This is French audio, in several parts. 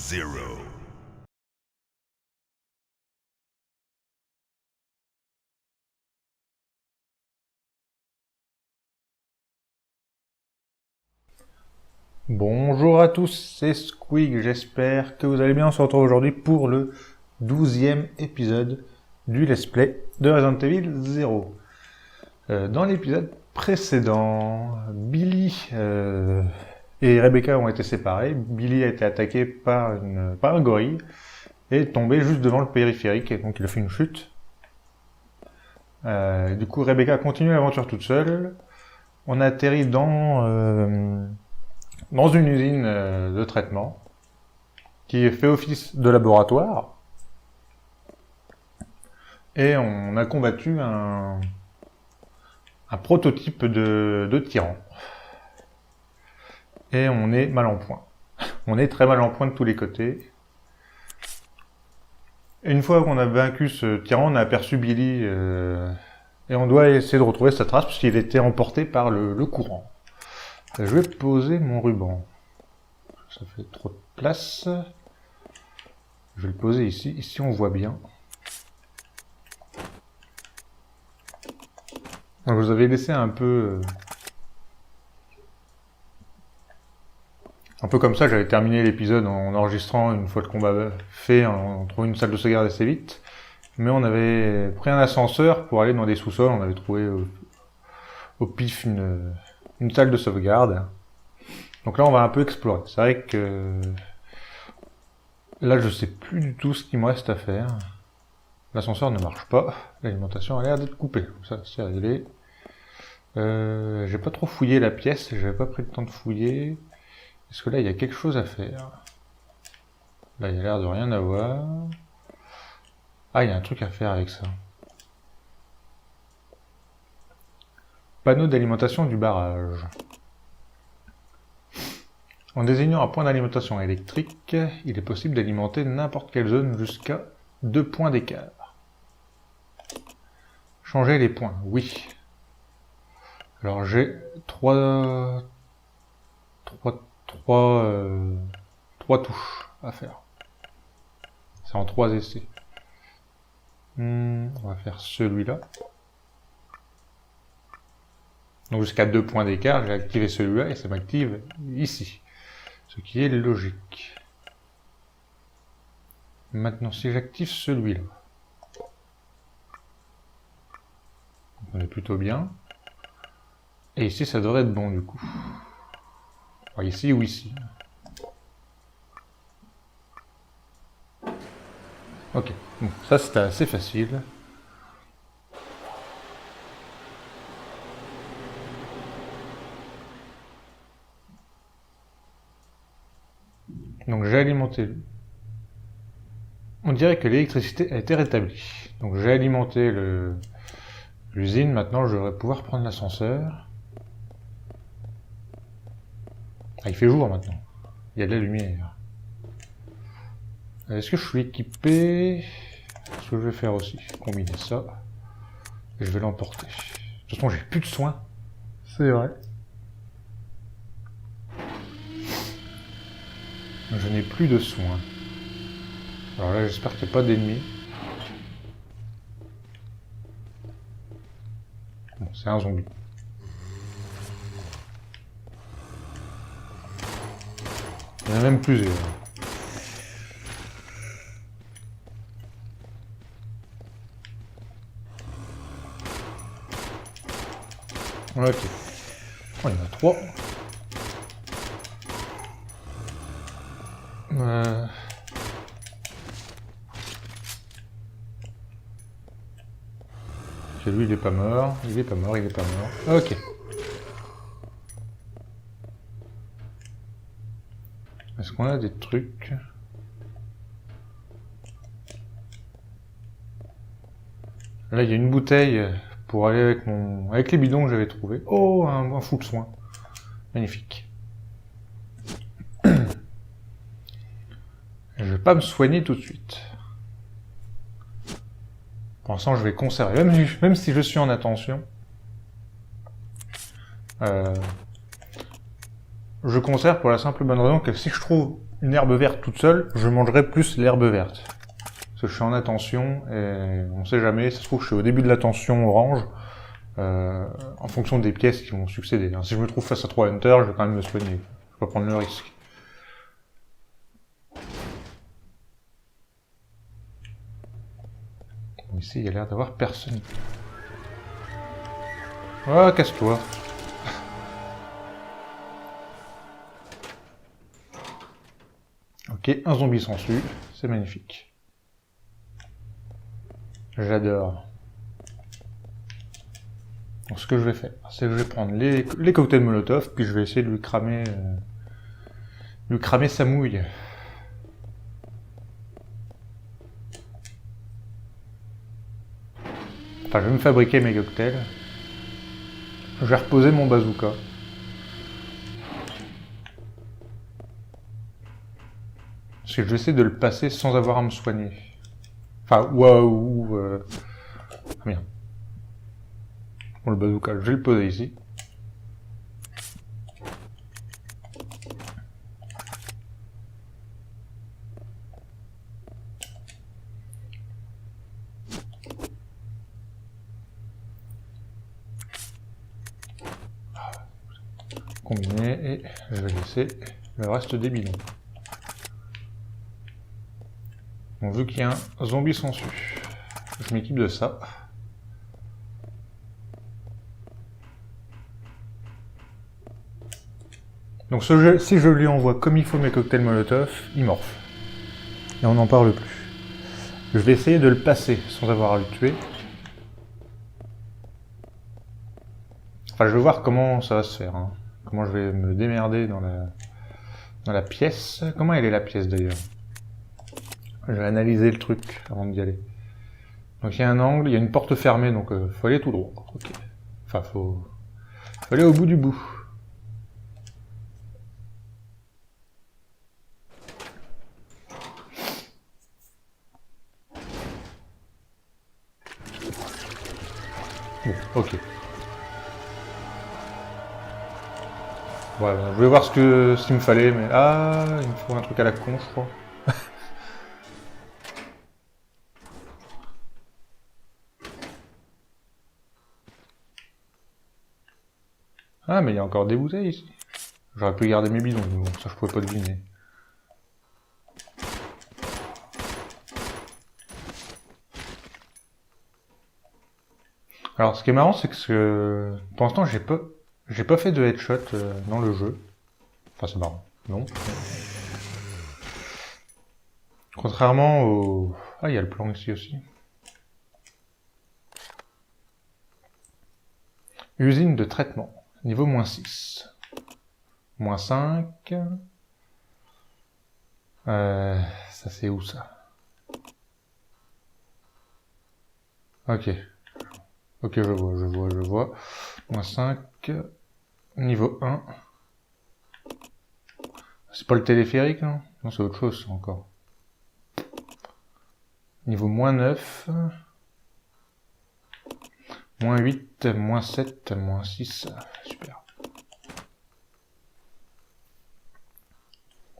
0. Bonjour à tous, c'est Squig, j'espère que vous allez bien. On se retrouve aujourd'hui pour le 12e épisode du Let's Play de Resident Evil 0. Dans l'épisode précédent, Billy et Rebecca ont été séparés. Billy a été attaqué par un gorille et est tombé juste devant le périphérique, et donc il a fait une chute. Du coup, Rebecca a continué l'aventure toute seule. On a atterri dans une usine de traitement qui fait office de laboratoire, et on a combattu un prototype de tyran. Et on est mal en point. On est très mal en point de tous les côtés. Et une fois qu'on a vaincu ce tyran, on a aperçu Billy et on doit essayer de retrouver sa trace puisqu'il était emporté par le courant. Je vais poser mon ruban. Ça fait trop de place. Je vais le poser ici. Ici, on voit bien. Je vous avais laissé un peu comme ça. J'avais terminé l'épisode en enregistrant une fois le combat fait. On trouvait une salle de sauvegarde assez vite. Mais on avait pris un ascenseur pour aller dans des sous-sols. On avait trouvé au pif une salle de sauvegarde. Donc là, on va un peu explorer. C'est vrai que là, je sais plus du tout ce qu'il me reste à faire. L'ascenseur ne marche pas. L'alimentation a l'air d'être coupée. Ça, c'est réglé. J'ai pas trop fouillé la pièce. J'avais pas pris le temps de fouiller. Est-ce que là, il y a quelque chose à faire? Là, il y a l'air de rien avoir. Ah, il y a un truc à faire avec ça. Panneau d'alimentation du barrage. En désignant un point d'alimentation électrique, il est possible d'alimenter n'importe quelle zone jusqu'à 2 points d'écart. Changer les points, oui. Alors j'ai 3 touches à faire. C'est en 3 essais. On va faire celui-là. Donc jusqu'à 2 points d'écart, j'ai activé celui-là et ça m'active ici. Ce qui est logique. Maintenant, si j'active celui-là, on est plutôt bien. Et ici, ça devrait être bon du coup. Alors, ici ou ici. Ok, bon, ça c'était assez facile. Donc j'ai alimenté. On dirait que l'électricité a été rétablie. Donc j'ai alimenté l'usine. Maintenant, je devrais pouvoir prendre l'ascenseur. Ah, il fait jour maintenant. Il y a de la lumière. Est-ce que je suis équipé? Ce que je vais faire aussi, combiner ça. Et je vais l'emporter. De toute façon, j'ai plus de soins. C'est vrai. Je n'ai plus de soins. Alors là, j'espère qu'il n'y a pas d'ennemis. Bon, c'est un zombie. Il y en a même plusieurs. Ok. Oh, il y en a 3. Ok, lui il est pas mort, il est pas mort, il est pas mort. Ok. Est-ce qu'on a des trucs? Là il y a une bouteille pour aller avec les bidons que j'avais trouvé. Oh, un fou de soin. Magnifique. Je vais pas me soigner tout de suite. Pour l'instant, je vais conserver. Même si je suis en attention. Je conserve pour la simple bonne raison que si je trouve une herbe verte toute seule, je mangerai plus l'herbe verte. Parce que je suis en attention et on sait jamais, ça se trouve je suis au début de l'attention orange, en fonction des pièces qui vont succéder. Si je me trouve face à 3 hunters, je vais quand même me soigner. Je vais pas prendre le risque. Bon, ici il y a l'air d'avoir personne. Ah, casse-toi. Ok, un zombie s'ensuit, c'est magnifique. J'adore. Donc ce que je vais faire, c'est que je vais prendre les cocktails Molotov, puis je vais essayer de lui cramer sa mouille. Enfin, je vais me fabriquer mes cocktails. Je vais reposer mon bazooka. Parce que je vais essayer de le passer sans avoir à me soigner. Enfin, waouh. Ah merde. Bon, le bazooka, je vais le poser ici. Combiner et je vais laisser le reste des bidons. Donc vu qu'il y a un zombie sensu, je m'équipe de ça. Donc si je lui envoie comme il faut mes cocktails Molotov, il morfle. Et on n'en parle plus. Je vais essayer de le passer sans avoir à le tuer. Enfin, je vais voir comment ça va se faire. Hein. Comment je vais me démerder dans la pièce. Comment elle est la pièce d'ailleurs? Je vais analyser le truc avant d'y aller. Donc il y a un angle, il y a une porte fermée, donc faut aller tout droit. Ok. Enfin, faut aller au bout du bout. Bon, ok. Voilà, je voulais voir ce qu'il me fallait, mais ah, il me faut un truc à la con, je crois. Ah, mais il y a encore des bouteilles ici. J'aurais pu garder mes bidons, mais bon, ça je pouvais pas deviner. Alors, ce qui est marrant, c'est que pour l'instant, j'ai pas fait de headshot dans le jeu. Enfin, c'est marrant. Non. Contrairement au... Ah, il y a le plan ici aussi. Usine de traitement. Niveau -6. -5. Ça c'est où ça? Ok. Ok, je vois. -5. Niveau 1. C'est pas le téléphérique, non? Non, c'est autre chose, ça, encore. Niveau -9. -8, -7, -6. Super.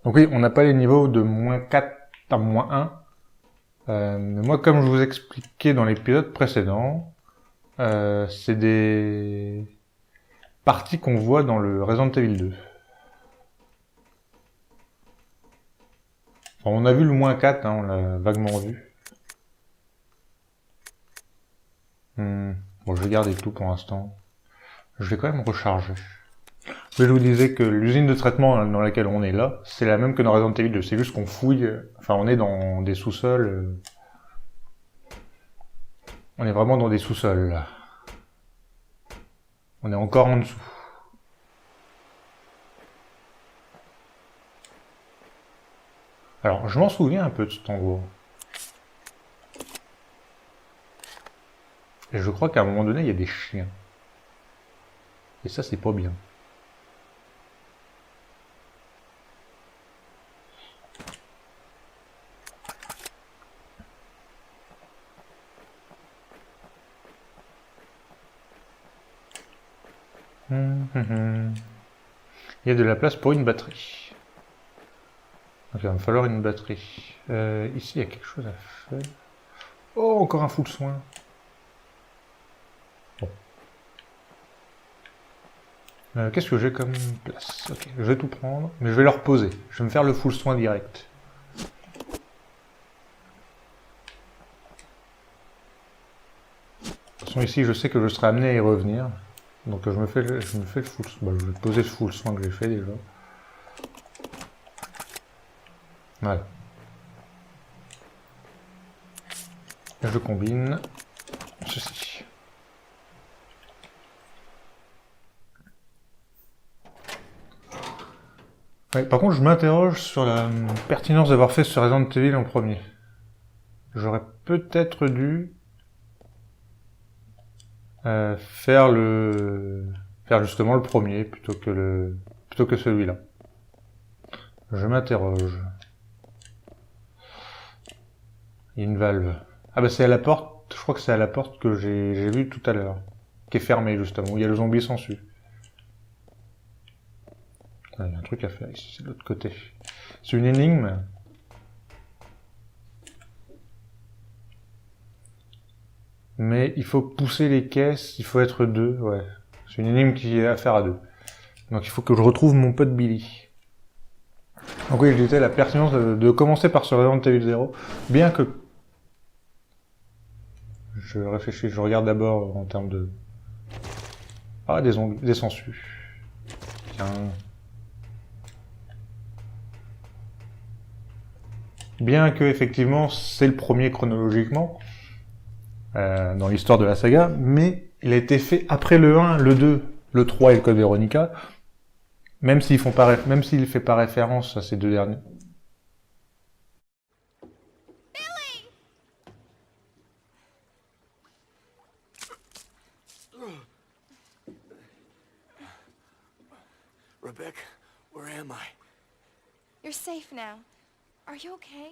Donc oui, on n'a pas les niveaux de -4 à -1. Mais moi, comme je vous expliquais dans l'épisode précédent, c'est des parties qu'on voit dans le Resident Evil 2. Enfin, on a vu le -4, hein, on l'a vaguement vu. Bon, je vais garder tout pour l'instant. Je vais quand même recharger. Mais je vous disais que l'usine de traitement dans laquelle on est là, c'est la même que dans Resident Evil 2. C'est juste qu'on fouille, enfin on est dans des sous-sols. On est vraiment dans des sous-sols là. On est encore en dessous. Alors, je m'en souviens un peu de cet endroit. Et je crois qu'à un moment donné, il y a des chiens. Et ça, c'est pas bien. Il y a de la place pour une batterie. Donc il va me falloir une batterie. Ici, il y a quelque chose à faire. Oh, encore un full soin. Bon. Qu'est-ce que j'ai comme place? Ok, je vais tout prendre, mais je vais le reposer. Je vais me faire le full soin direct. De toute façon, ici, je sais que je serai amené à y revenir. Donc je me fais le full soin. Bah, je vais poser le full soin que j'ai fait déjà. Voilà. Et je combine ceci. Ouais, par contre, je m'interroge sur la pertinence d'avoir fait ce Resident Evil en premier. J'aurais peut-être dû faire justement le premier plutôt que celui-là. Je m'interroge. Il y a une valve. Ah bah c'est à la porte, je crois que c'est à la porte que j'ai vu tout à l'heure. Qui est fermée justement, où il y a le zombie sensu. Ah, il y a un truc à faire ici, c'est de l'autre côté. C'est une énigme. Mais il faut pousser les caisses, il faut être deux, ouais. C'est une énigme qui est à faire à deux. Donc il faut que je retrouve mon pote Billy. Donc oui, je disais la pertinence de commencer par ce Resident Evil 0, bien que... Je réfléchis, je regarde d'abord en termes de... Ah, des zombies, des sangsues. Tiens... Bien que, effectivement, c'est le premier chronologiquement, dans l'histoire de la saga, mais il a été fait après le 1, le 2, le 3 et le Code Veronica, même s'il fait pas référence à ces deux derniers. Rebecca, where am I? You're safe now. Are you okay?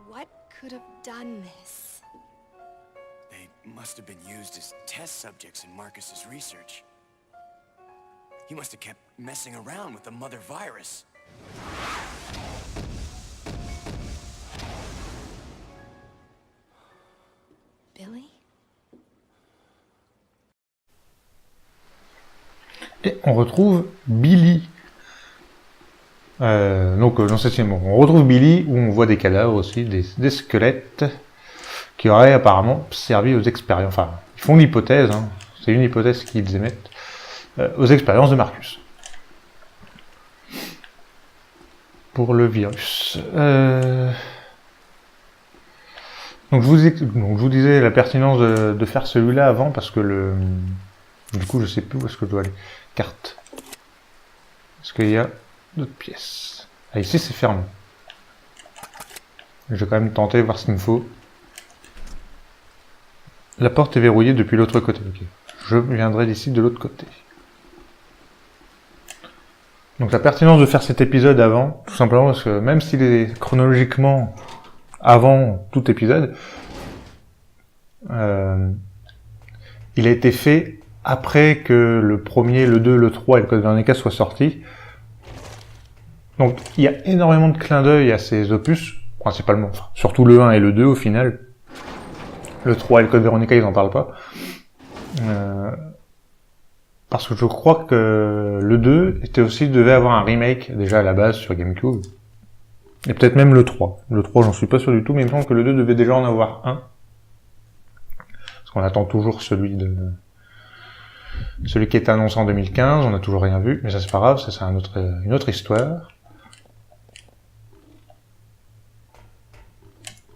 What could have done this? They must have been used as test subjects in Marcus's research. He must have kept messing around with the mother virus. Billy? Et on retrouve Billy. Donc dans cette scène, on retrouve Billy où on voit des cadavres aussi, des squelettes qui auraient apparemment servi aux expériences. Enfin, ils font l'hypothèse, hein, c'est une hypothèse qu'ils émettent, aux expériences de Marcus. Pour le virus. Donc je vous disais la pertinence de faire celui-là avant parce que du coup je sais plus où est-ce que je dois aller. Carte. Est-ce qu'il y a d'autres pièces? Ah, ici c'est fermé. Je vais quand même tenter, voir ce qu'il me faut. La porte est verrouillée depuis l'autre côté. Okay. Je viendrai d'ici de l'autre côté. Donc la pertinence de faire cet épisode avant, tout simplement parce que même s'il est chronologiquement avant tout épisode, il a été fait après que le premier, le 2, le 3 et le Code Veronica soient sortis. Donc il y a énormément de clins d'œil à ces opus, principalement, enfin, surtout le 1 et le 2 au final. Le 3 et le Code Veronica, ils en parlent pas. Parce que je crois que le 2 devait avoir un remake déjà à la base sur GameCube. Et peut-être même le 3. Le 3, j'en suis pas sûr du tout, mais il me semble que le 2 devait déjà en avoir un. Parce qu'on attend toujours celui qui est annoncé en 2015, on n'a toujours rien vu, mais ça c'est pas grave, ça c'est une autre histoire.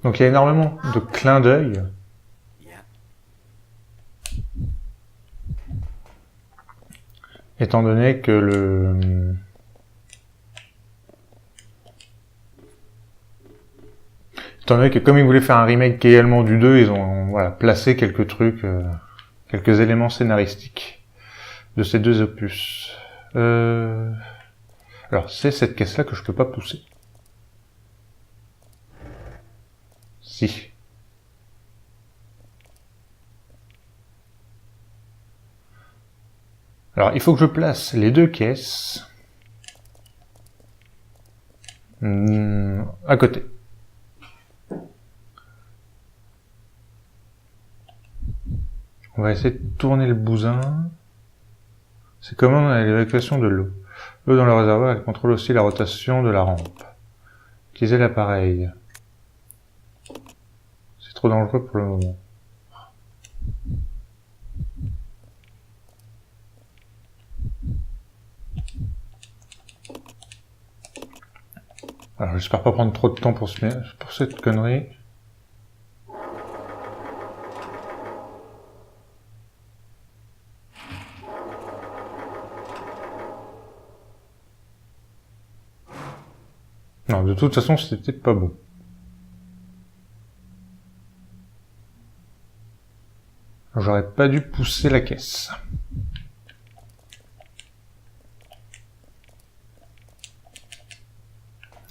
Donc il y a énormément de clins d'œil. Étant donné que comme ils voulaient faire un remake également du 2, ils ont placé quelques trucs, quelques éléments scénaristiques de ces deux opus. Alors, c'est cette caisse-là que je peux pas pousser. Si. Alors, il faut que je place les deux caisses à côté. On va essayer de tourner le bousin. C'est comme l'évacuation de l'eau. L'eau dans le réservoir, elle contrôle aussi la rotation de la rampe. Utiliser l'appareil. C'est trop dangereux pour le moment. Alors j'espère pas prendre trop de temps pour cette connerie. Non, de toute façon, c'était pas bon. J'aurais pas dû pousser la caisse.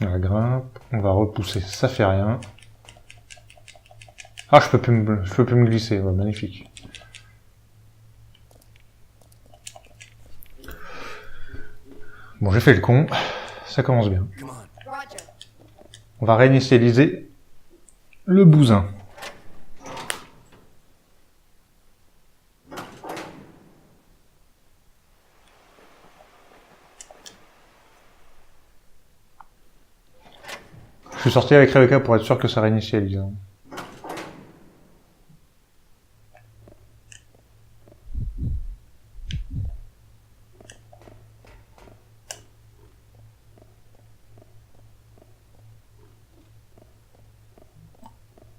La grimpe, on va repousser, ça fait rien. Ah, je peux plus me glisser, ouais, magnifique. Bon, j'ai fait le con, ça commence bien. Come on. Roger. On va réinitialiser le bousin. Je suis sorti avec Rebecca pour être sûr que ça réinitialise.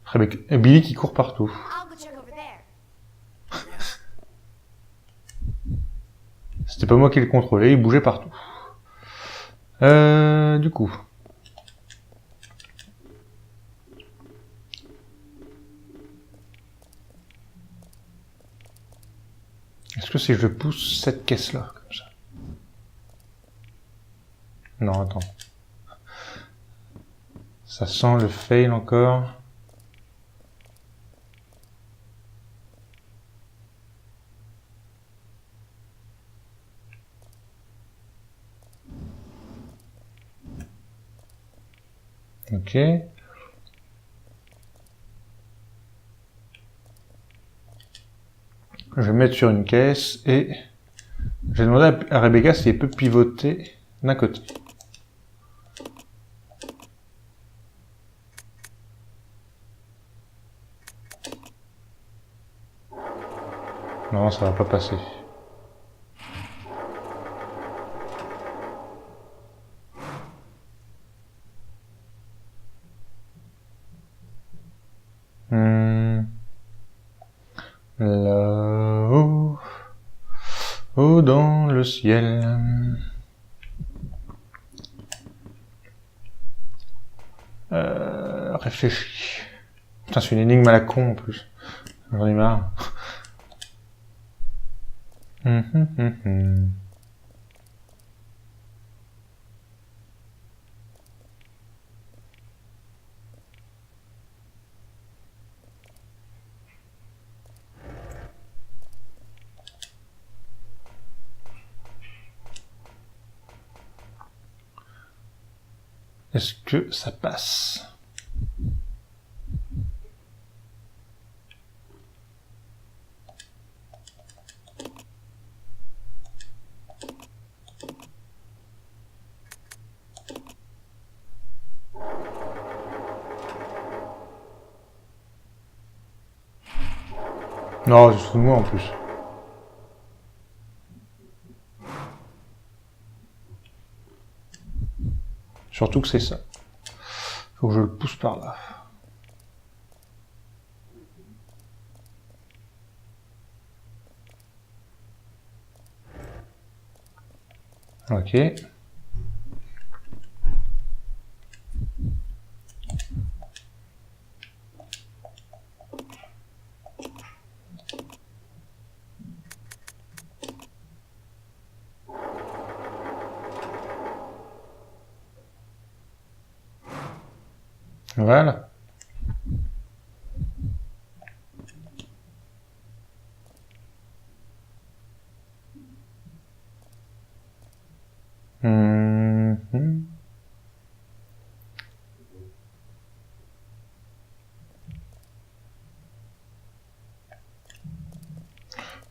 Rebecca et Billy qui court partout. I'll go check over there. C'était pas moi qui le contrôlais, il bougeait partout. Du coup. Est-ce que si je pousse cette caisse-là, comme ça? Non, attends. Ça sent le fail encore. Ok. Je vais mettre sur une caisse et je vais demander à Rebecca si elle peut pivoter d'un côté. Non, ça va pas passer. Là-haut, haut dans le ciel. Réfléchis. Putain, c'est une énigme à la con en plus. J'en ai marre. Est-ce que ça passe? Non, je suis de moi en plus. Surtout que c'est ça. Faut que je le pousse par là. Ok. Voilà. Mhm.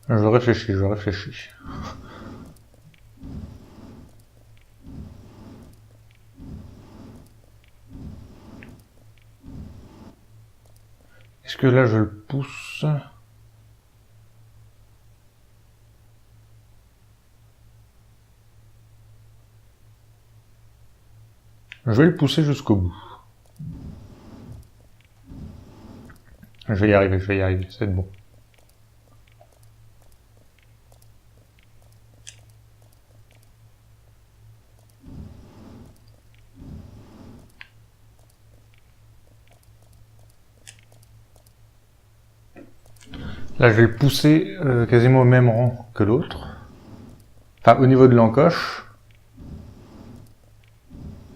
Je réfléchis, je réfléchis. Est-ce que là je le pousse? Je vais le pousser jusqu'au bout. Je vais y arriver, ça va être bon. Là, je vais le pousser quasiment au même rang que l'autre. Enfin, au niveau de l'encoche.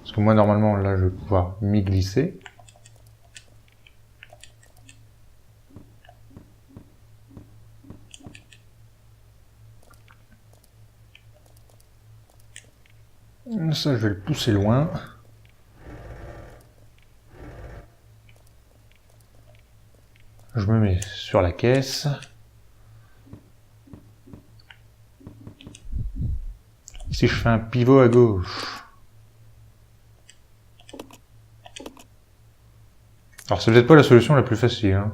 Parce que moi, normalement, là, je vais pouvoir m'y glisser. Ça, je vais le pousser loin. Je me mets sur la caisse. Si je fais un pivot à gauche. Alors c'est peut-être pas la solution la plus facile. Hein.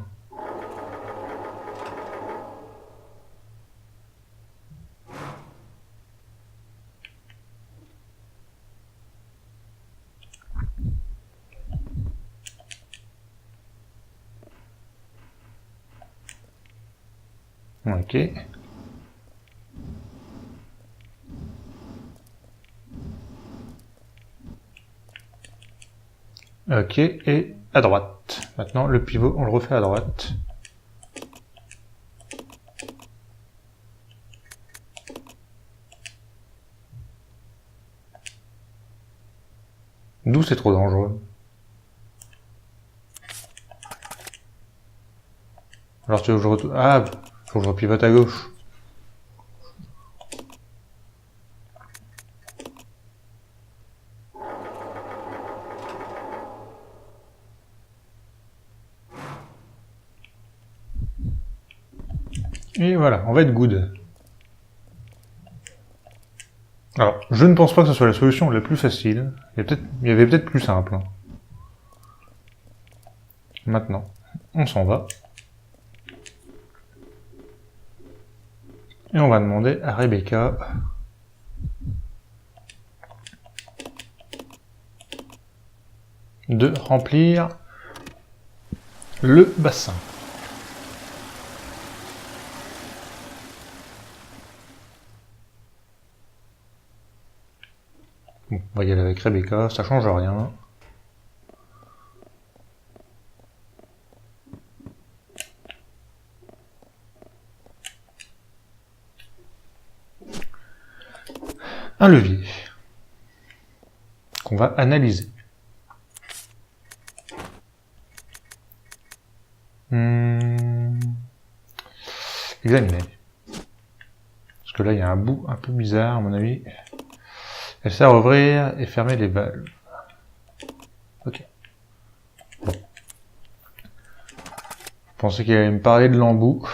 Ok. Ok, et à droite. Maintenant, le pivot, on le refait à droite. D'où c'est trop dangereux. Alors tu veux que je retourne... Ah, faut que je repivote à gauche. Et voilà, on va être good. Alors, je ne pense pas que ce soit la solution la plus facile. Il y avait peut-être plus simple. Hein. Maintenant, on s'en va. Et on va demander à Rebecca de remplir le bassin. Bon, on va y aller avec Rebecca, ça change rien. Un levier qu'on va analyser. Examiner. Parce que là, il y a un bout un peu bizarre, à mon avis. Elle sert à ouvrir et fermer les valves. Ok. Bon. Je pensais qu'il allait me parler de l'embout.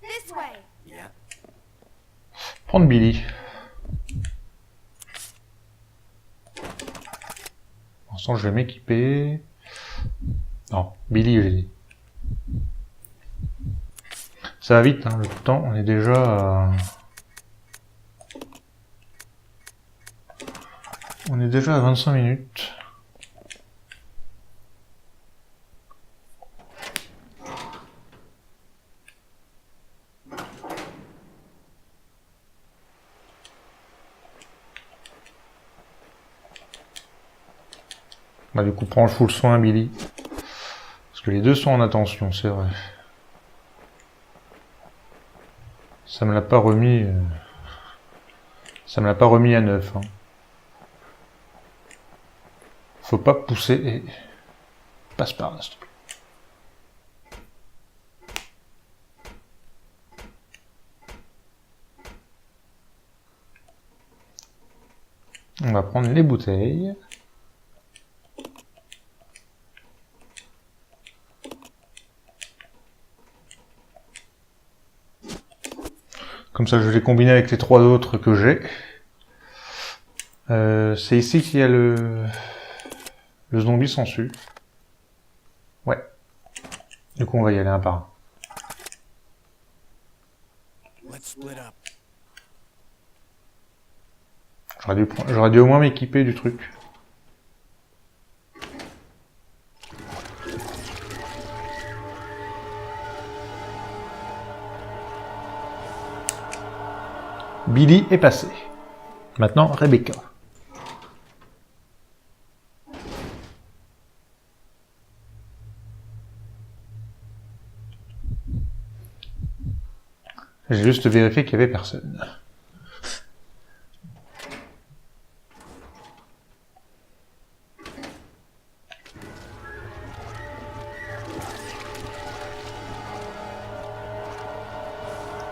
This way. Yeah. Prendre Billy. Pour l'instant, je vais m'équiper. Non, Billy, j'ai dit. Ça va vite, hein, le temps, on est déjà à 25 minutes. Bah du coup, prends full soin, Billy. Parce que les deux sont en attention, c'est vrai. Ça me l'a pas remis. Ça me l'a pas remis à 9. Hein. Faut pas pousser et... Passe par là, s'il te plaît. On va prendre les bouteilles. Comme ça, je vais les combiner avec les 3 autres que j'ai. C'est ici qu'il y a le zombie sensu. Ouais. Du coup, on va y aller un par un. Let's split up. J'aurais dû au moins m'équiper du truc. Billy est passé. Maintenant, Rebecca. J'ai juste vérifié qu'il n'y avait personne.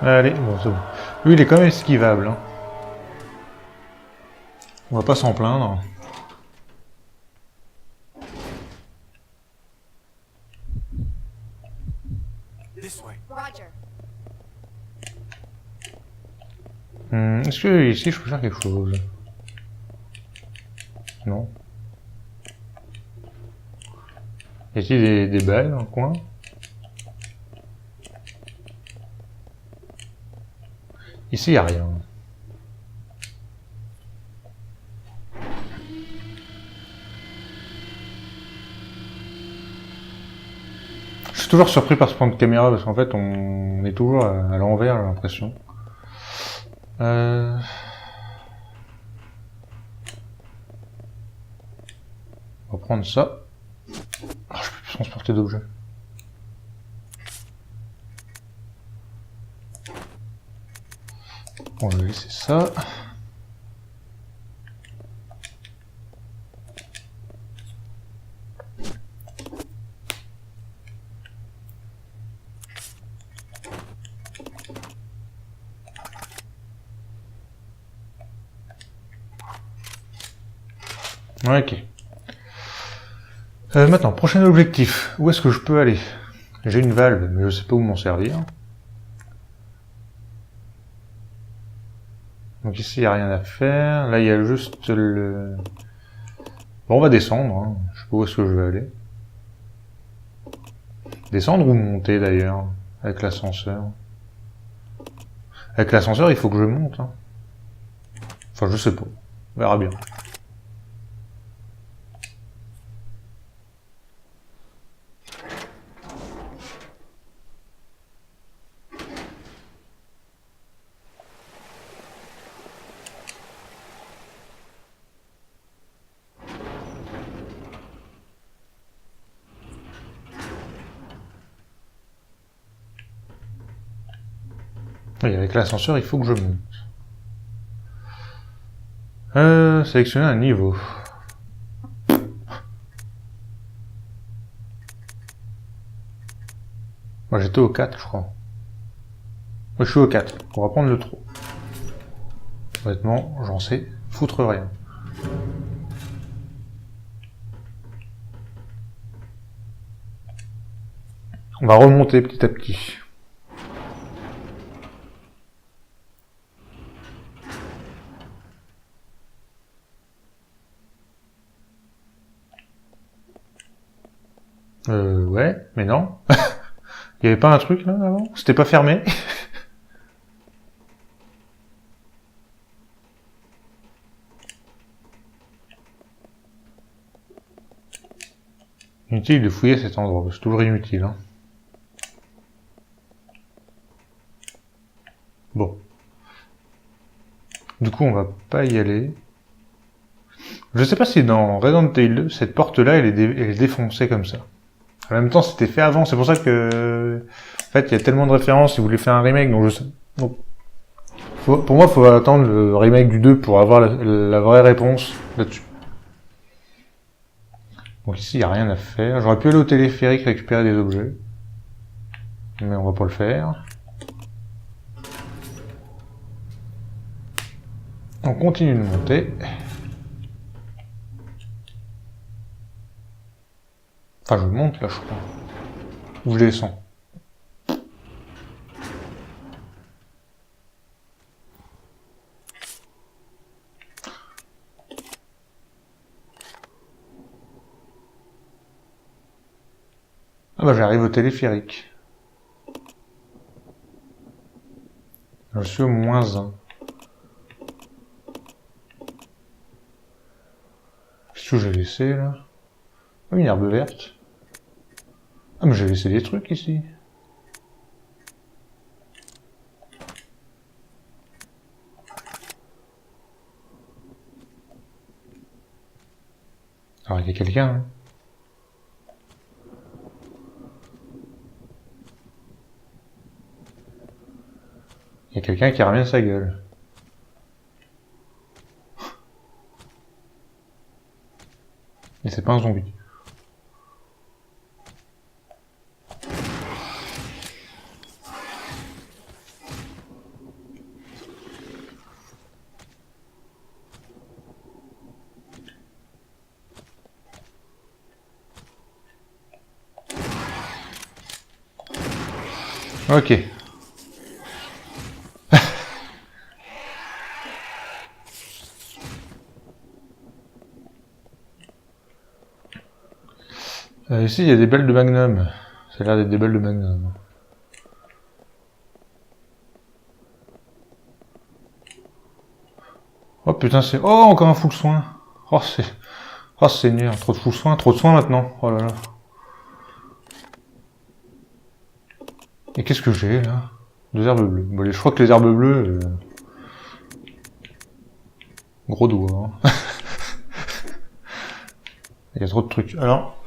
Allez, bon, c'est bon. Lui, il est quand même esquivable. Hein. On va pas s'en plaindre. This way. Roger. Est-ce que ici, je peux faire quelque chose? Non. Y a-t-il des balles dans le coin? Ici, il n'y a rien. Je suis toujours surpris par ce point de caméra parce qu'en fait, on est toujours à l'envers, j'ai l'impression. On va prendre ça. Oh, je peux plus transporter d'objets. Bon, je vais laisser ça. Ok. Maintenant, prochain objectif. Où est-ce que je peux aller? J'ai une valve, mais je sais pas où m'en servir. Donc ici, il n'y a rien à faire. Là, il y a juste le... Bon, on va descendre. Hein. Je sais pas où est-ce que je vais aller. Descendre ou monter, d'ailleurs, avec l'ascenseur. Avec l'ascenseur, il faut que je monte. Hein. Enfin, je sais pas. On verra bien. Oui, avec l'ascenseur, il faut que je monte. Sélectionner un niveau. Moi, j'étais au 4, je crois. Oui, je suis au 4. On va prendre le 3. Honnêtement, j'en sais foutre rien. On va remonter petit à petit. Ouais, mais non. Il y avait pas un truc là avant? C'était pas fermé? Inutile de fouiller cet endroit, c'est toujours inutile. Hein. Bon. Du coup, on va pas y aller. Je sais pas si dans Resident Evil 2, cette porte-là, elle est défoncée comme ça. En même temps, c'était fait avant, c'est pour ça que... En fait, il y a tellement de références, ils voulaient faire un remake, donc je sais... Donc... Pour moi, faut attendre le remake du 2 pour avoir la vraie réponse là-dessus. Donc ici, il n'y a rien à faire. J'aurais pu aller au téléphérique récupérer des objets. Mais on va pas le faire. On continue de monter. Enfin, je monte là, je crois. Ou je descends. Ah bah j'arrive au téléphérique. Je suis au -1. Qu'est-ce que j'ai laissé là? Ah, une herbe verte. Ah mais j'ai laissé des trucs ici. Alors il y a quelqu'un. Hein. Il y a quelqu'un qui ramène sa gueule. Et c'est pas un zombie. Ok. Ici, il y a des belles de Magnum. Ça a l'air d'être des belles de Magnum. Oh putain, c'est... Oh, encore un full soin. Oh, c'est... Oh, Seigneur, trop de full soin. Trop de soins maintenant. Oh là là. Et qu'est-ce que j'ai, là? 2 herbes bleues. Bon, je crois que les herbes bleues... Gros doigt, hein. Il y a trop de trucs. Alors...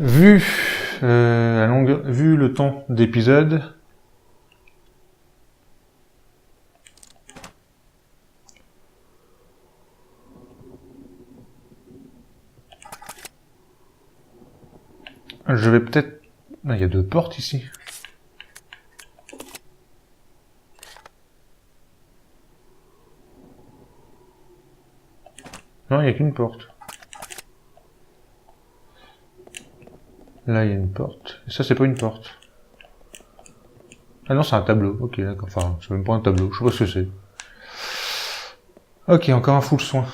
Vu vu le temps d'épisode, je vais peut-être... Ah, il y a 2 portes ici. Non, il n'y a qu'une porte. Là, il y a une porte. Et ça, c'est pas une porte. Ah non, c'est un tableau. Ok, d'accord. Enfin, c'est même pas un tableau. Je sais pas ce que c'est. Ok, encore un full soin.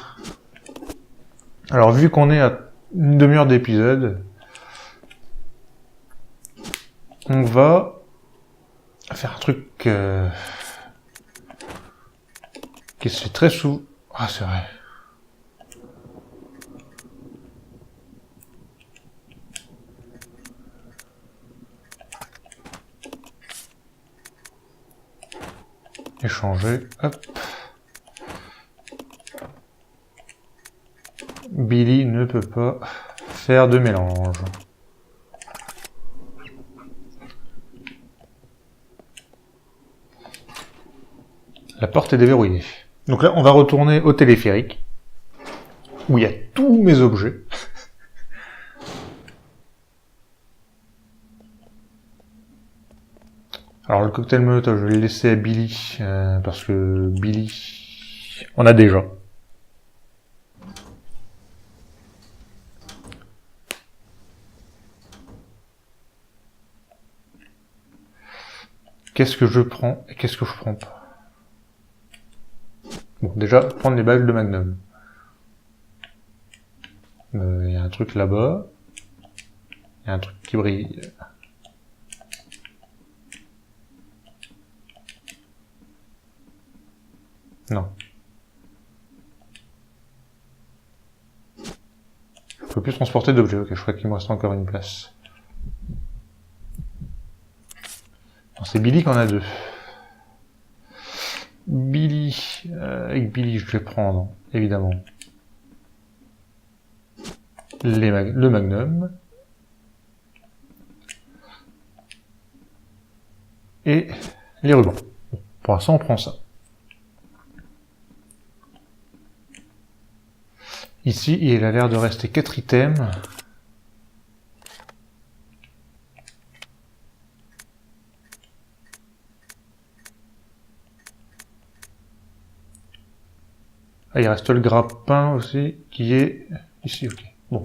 Alors, vu qu'on est à une demi-heure d'épisode, on va faire un truc qui se fait très souvent. Ah, c'est vrai. Échanger, hop. Billy ne peut pas faire de mélange. La porte est déverrouillée. Donc là, on va retourner au téléphérique, où il y a tous mes objets. Alors le cocktail Molotov, je vais le laisser à Billy, parce que Billy, on a déjà. Qu'est-ce que je prends et qu'est-ce que je prends pas? Bon, déjà, prendre les balles de Magnum. Il y a un truc là-bas. Il y a un truc qui brille. Non. Je peux plus transporter d'objets. Ok, je crois qu'il me reste encore une place. C'est Billy qu'on a 2. Billy, avec Billy, je vais prendre, évidemment, le Magnum. Et les rubans. Pour l'instant, on prend ça. Ici, il a l'air de rester 4 items. Ah, il reste le grappin aussi, qui est ici, ok. Bon.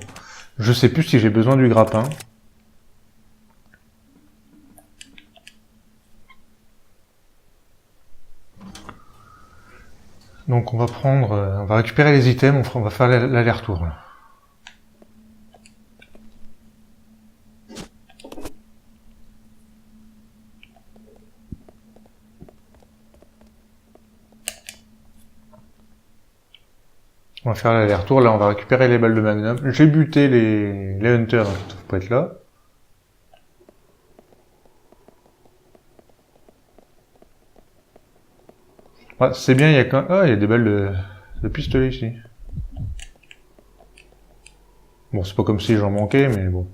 Je sais plus si j'ai besoin du grappin. Donc on va prendre, on va récupérer les items, on va faire l'aller-retour. On va faire l'aller-retour, là on va récupérer les balles de magnum. J'ai buté les hunters, donc ils ne pas être là. Ah, c'est bien, il y a quand... Ah, il y a des balles de pistolet ici. Bon, c'est pas comme si j'en manquais, mais bon.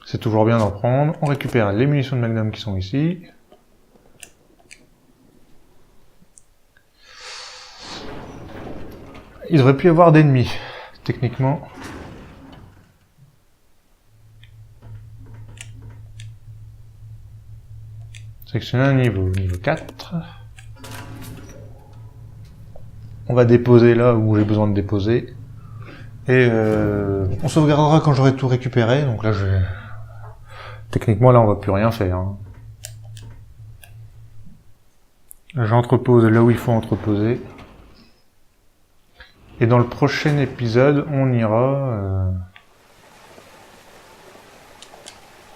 C'est toujours bien d'en prendre. On récupère les munitions de magnum qui sont ici. Il devrait plus y avoir d'ennemis, techniquement. Sélectionner un niveau 4. On va déposer là où j'ai besoin de déposer. Et on sauvegardera quand j'aurai tout récupéré. Donc là, techniquement, là, on va plus rien faire. Hein. J'entrepose là où il faut entreposer. Et dans le prochain épisode, on ira...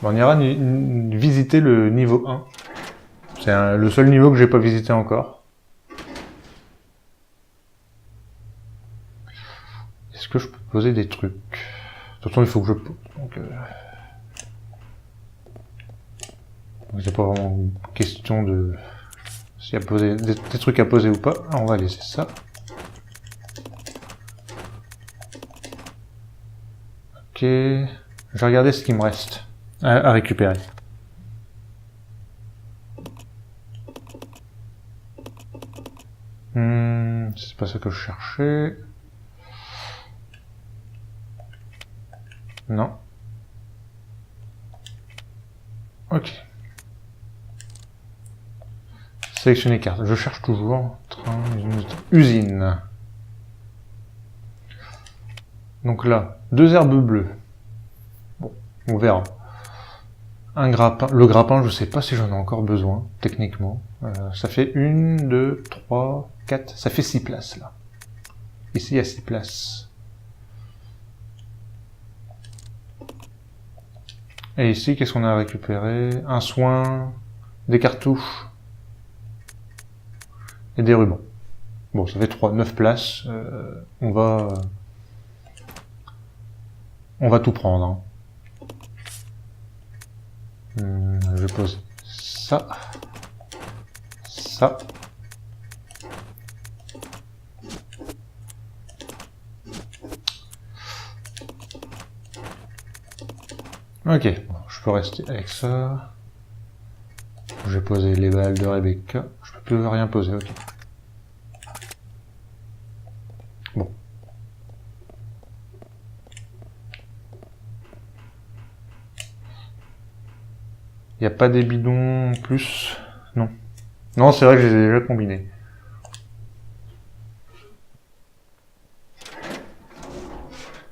visiter le niveau 1. C'est le seul niveau que j'ai pas visité encore. Est-ce que je peux poser des trucs? De toute façon, il faut que je pose. Donc, c'est pas vraiment une question de s'il y a posé des trucs à poser ou pas. On va laisser ça. Ok. Je vais regarder ce qu'il me reste à récupérer. C'est pas ça que je cherchais. Non. Ok. Sélectionner carte. Je cherche toujours. Train, usine. Donc là, 2 herbes bleues. Bon, on verra. Un grappin. Le grappin, je sais pas si j'en ai encore besoin, techniquement. Ça fait 1, 2, 3, 4. Ça fait 6 places, là. Ici, il y a 6 places. Et ici, qu'est-ce qu'on a récupéré? Un soin, des cartouches et des rubans. Bon, ça fait 9 places. On va tout prendre. Hein. Je pose ça. Ça. Ok, bon, je peux rester avec ça. J'ai posé les balles de Rebecca. Je peux plus rien poser, ok. Bon. Il n'y a pas des bidons plus? Non. Non, c'est vrai que je les ai déjà combinés.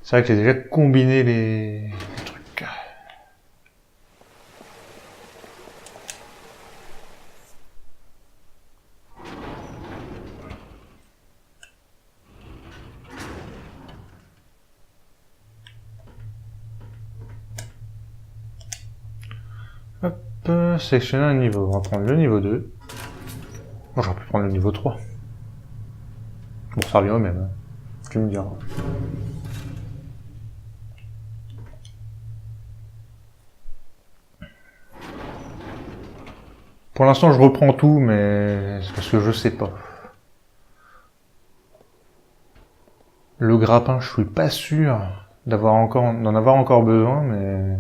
C'est vrai que j'ai déjà combiné les trucs. Hop, sélectionner un niveau. On va prendre le niveau 2. Bon, j'aurais pu prendre le niveau 3. Bon, ça revient au même. Hein. Tu me diras. Pour l'instant, je reprends tout, mais c'est parce que je sais pas. Le grappin, je suis pas sûr d'en avoir encore besoin, mais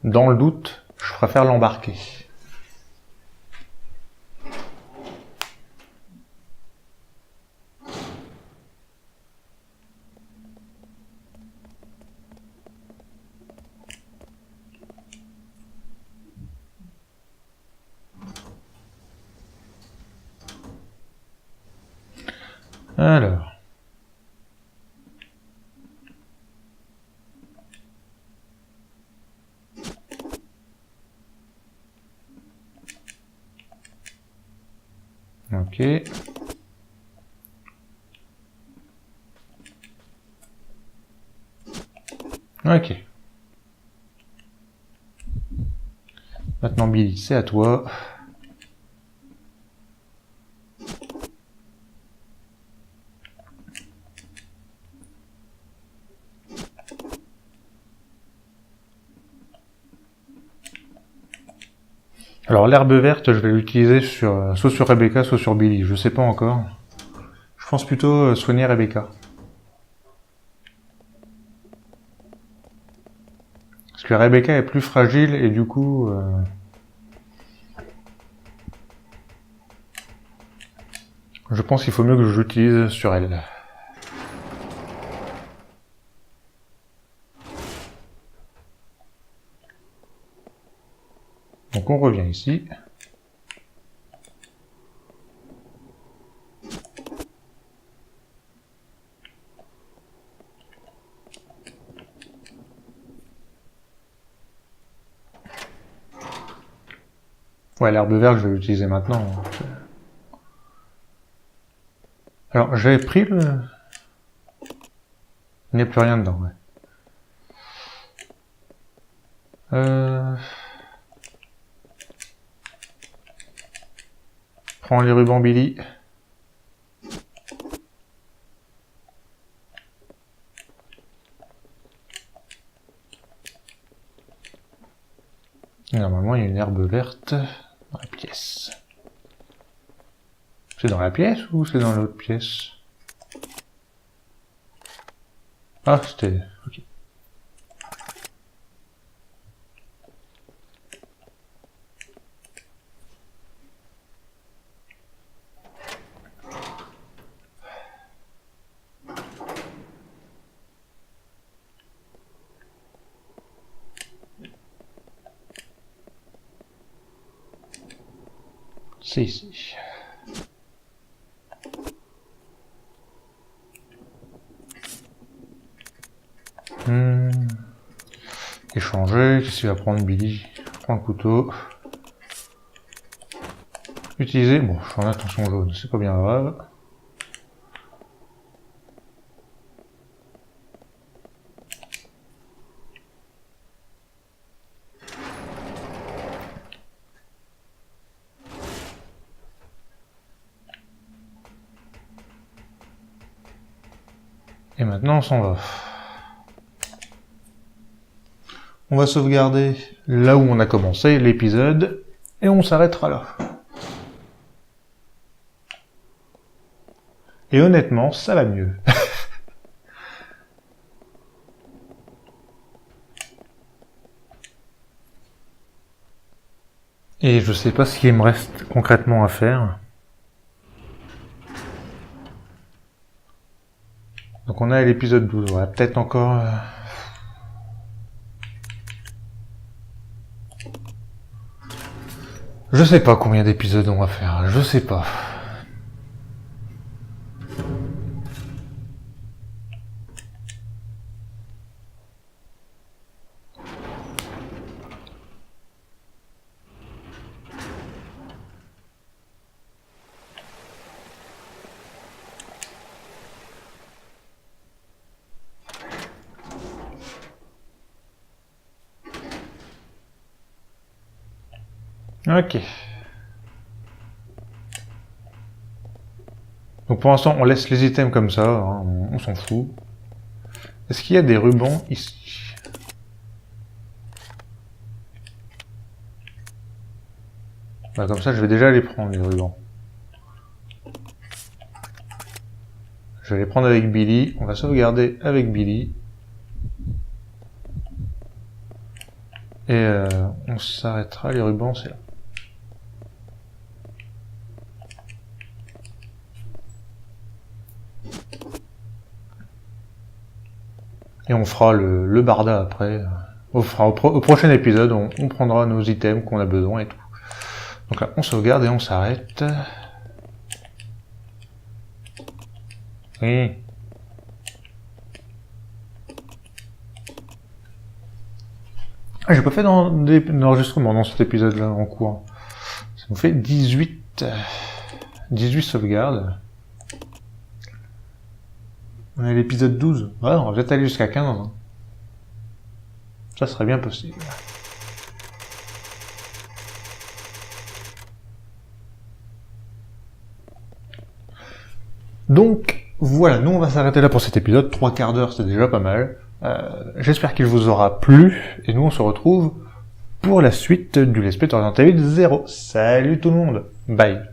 Dans le doute, je préfère l'embarquer. Alors. Ok. Ok. Maintenant Billy, c'est à toi. Alors l'herbe verte, je vais l'utiliser sur soit sur Rebecca, soit sur Billy. Je sais pas encore. Je pense plutôt soigner Rebecca. Parce que Rebecca est plus fragile et du coup... je pense qu'il faut mieux que je l'utilise sur elle. Donc on revient ici. Ouais, l'herbe verte, je vais l'utiliser maintenant. Alors, j'avais pris le... Il n'y a plus rien dedans, ouais. Prends les rubans, Billy. Normalement, il y a une herbe verte dans la pièce. C'est dans la pièce ou c'est dans l'autre pièce? Ah, c'était... Ok. C'est ici. Échanger, qu'est-ce qu'il va prendre Billy? Prends le couteau. Utiliser, bon, je suis en attention jaune, c'est pas bien grave. Et maintenant on s'en va. On va sauvegarder là où on a commencé l'épisode et on s'arrêtera là. Et honnêtement, ça va mieux. Et je sais pas ce qu'il me reste concrètement à faire. Donc on est à l'épisode 12, ouais, peut-être encore... Je sais pas combien d'épisodes on va faire, je sais pas. Ok. Donc pour l'instant, on laisse les items comme ça, hein, on s'en fout. Est-ce qu'il y a des rubans ici? Bah, comme ça, je vais déjà les prendre, les rubans. Je vais les prendre avec Billy. On va sauvegarder avec Billy. Et on s'arrêtera, les rubans, c'est là. Et on fera le barda après. Au prochain épisode, on prendra nos items qu'on a besoin et tout. Donc là, on sauvegarde et on s'arrête. Oui. Ah, j'ai pas fait d'enregistrement dans cet épisode-là en cours. Ça nous fait 18 sauvegardes. On est à l'épisode 12. Ouais, on va peut-être aller jusqu'à 15. Hein. Ça serait bien possible. Donc, voilà, nous on va s'arrêter là pour cet épisode. 3 quarts d'heure, c'est déjà pas mal. J'espère qu'il vous aura plu. Et nous on se retrouve pour la suite du Let's Play Resident Evil 0. Salut tout le monde. Bye.